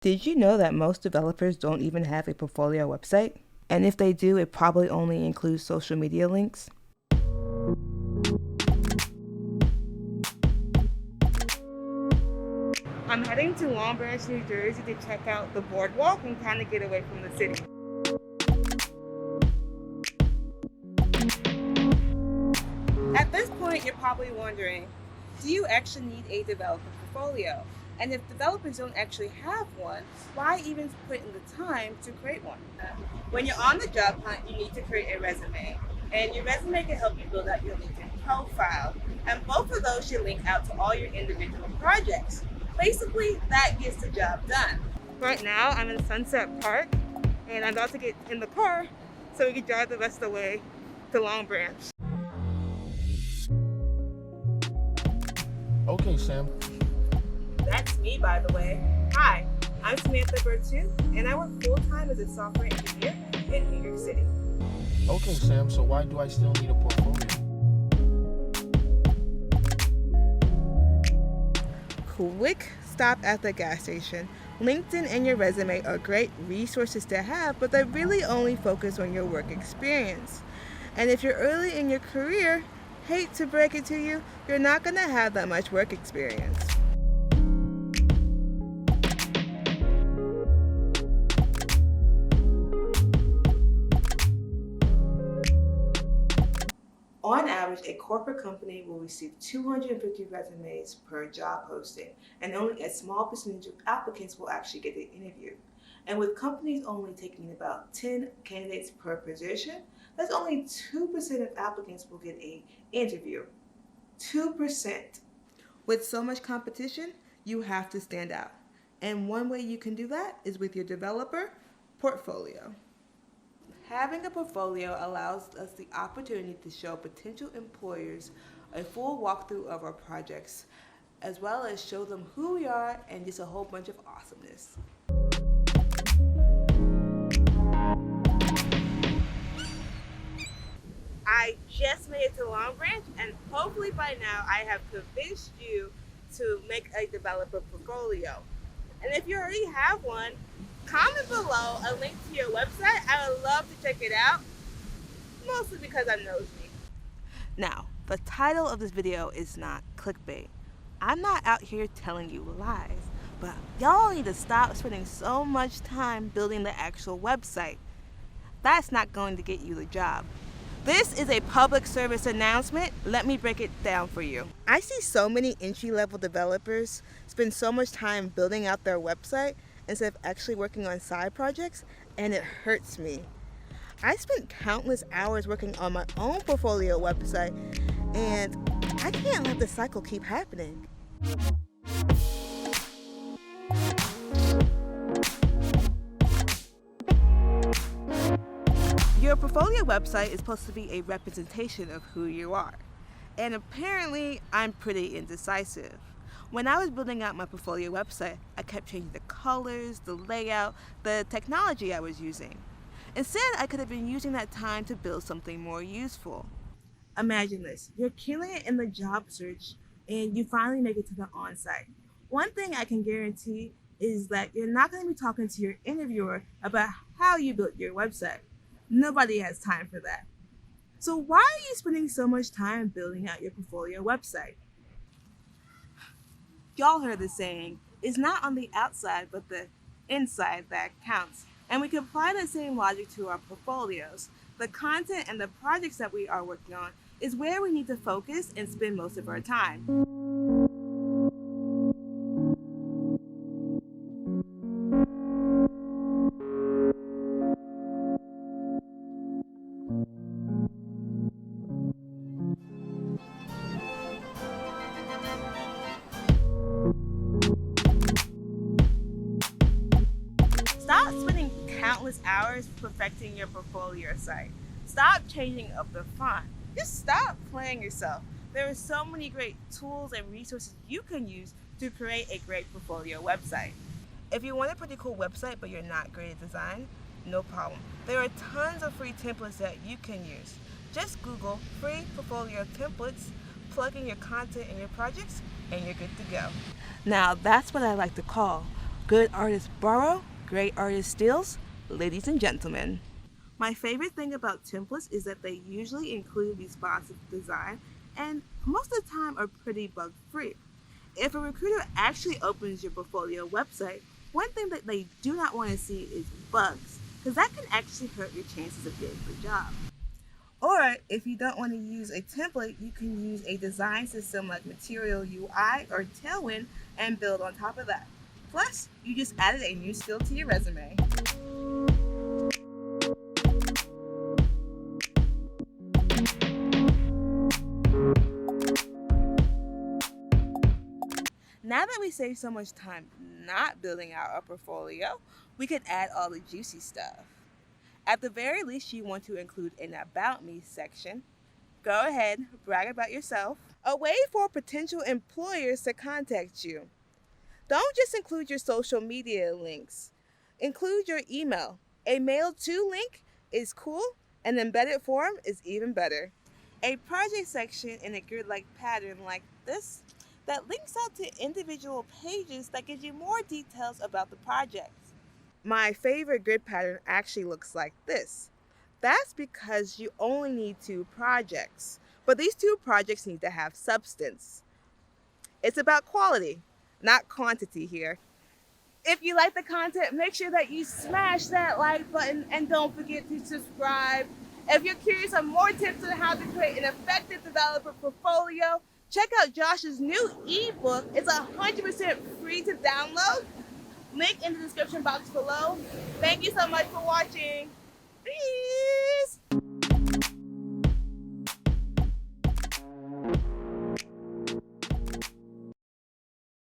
Did you know that most developers don't even have a portfolio website? And if they do, it probably only includes social media links. I'm heading to Long Branch, New Jersey to check out the boardwalk and kind of get away from the city. At this point, you're probably wondering, do you actually need a developer portfolio? And if developers don't actually have one, why even put in the time to create one? When you're on the job hunt, you need to create a resume. And your resume can help you build out your LinkedIn profile. And both of those should link out to all your individual projects. Basically, that gets the job done. Right now, I'm in Sunset Park, and I'm about to get in the car so we can drive the rest of the way to Long Branch. Okay, Sam. That's me, by the way. Hi, I'm Samantha Bretous, and I work full-time as a software engineer in New York City. Okay, Sam, so why do I still need a portfolio? Quick stop at the gas station. LinkedIn and your resume are great resources to have, but they really only focus on your work experience. And if you're early in your career, hate to break it to you, you're not going to have that much work experience. On average, a corporate company will receive 250 resumes per job posting, and only a small percentage of applicants will actually get an interview. And with companies only taking about 10 candidates per position, that's only 2% of applicants will get an interview. 2%. With so much competition, you have to stand out. And one way you can do that is with your developer portfolio. Having a portfolio allows us the opportunity to show potential employers a full walkthrough of our projects, as well as show them who we are and just a whole bunch of awesomeness. I just made it to Long Branch, and hopefully by now I have convinced you to make a developer portfolio. And if you already have one, comment below a link to your website. I would love to check it out, mostly because I'm nosy. Now, the title of this video is not clickbait. I'm not out here telling you lies, but y'all need to stop spending so much time building the actual website. That's not going to get you the job. This is a public service announcement. Let me break it down for you. I see so many entry-level developers spend so much time building out their website instead of actually working on side projects, and it hurts me. I spent countless hours working on my own portfolio website, and I can't let the cycle keep happening. Your portfolio website is supposed to be a representation of who you are, and apparently I'm pretty indecisive. When I was building out my portfolio website, I kept changing the colors, the layout, the technology I was using. Instead, I could have been using that time to build something more useful. Imagine this. You're killing it in the job search, and you finally make it to the on-site. One thing I can guarantee is that you're not going to be talking to your interviewer about how you built your website. Nobody has time for that. So why are you spending so much time building out your portfolio website? Y'all heard the saying, it's not on the outside but the inside that counts. And we can apply the same logic to our portfolios. The content and the projects that we are working on is where we need to focus and spend most of our time. Stop spending countless hours perfecting your portfolio site. Stop changing up the font. Just stop playing yourself. There are so many great tools and resources you can use to create a great portfolio website. If you want a pretty cool website but you're not great at design, no problem. There are tons of free templates that you can use. Just Google free portfolio templates, plug in your content in your projects, and you're good to go. Now that's what I like to call Good artists borrow, great artists steals, ladies and gentlemen. My favorite thing about templates is that they usually include responsive design and most of the time are pretty bug free. If a recruiter actually opens your portfolio website, one thing that they do not want to see is bugs, because that can actually hurt your chances of getting the job. Or if you don't want to use a template, you can use a design system like Material UI or Tailwind and build on top of that. Plus, you just added a new skill to your resume. Now that we saved so much time not building out our portfolio, we could add all the juicy stuff. At the very least, you want to include an About Me section. Go ahead, brag about yourself. A way for potential employers to contact you. Don't just include your social media links. Include your email. A mail to link is cool, an embedded form is even better. A project section in a grid-like pattern like this that links out to individual pages that gives you more details about the project. My favorite grid pattern actually looks like this. That's because you only need 2 projects, but these 2 projects need to have substance. It's about quality, not quantity here. If you like the content, make sure that you smash that like button and don't forget to subscribe. If you're curious on more tips on how to create an effective developer portfolio, check out Josh's new ebook. It's 100% free to download. Link in the description box below. Thank you so much for watching. Peace.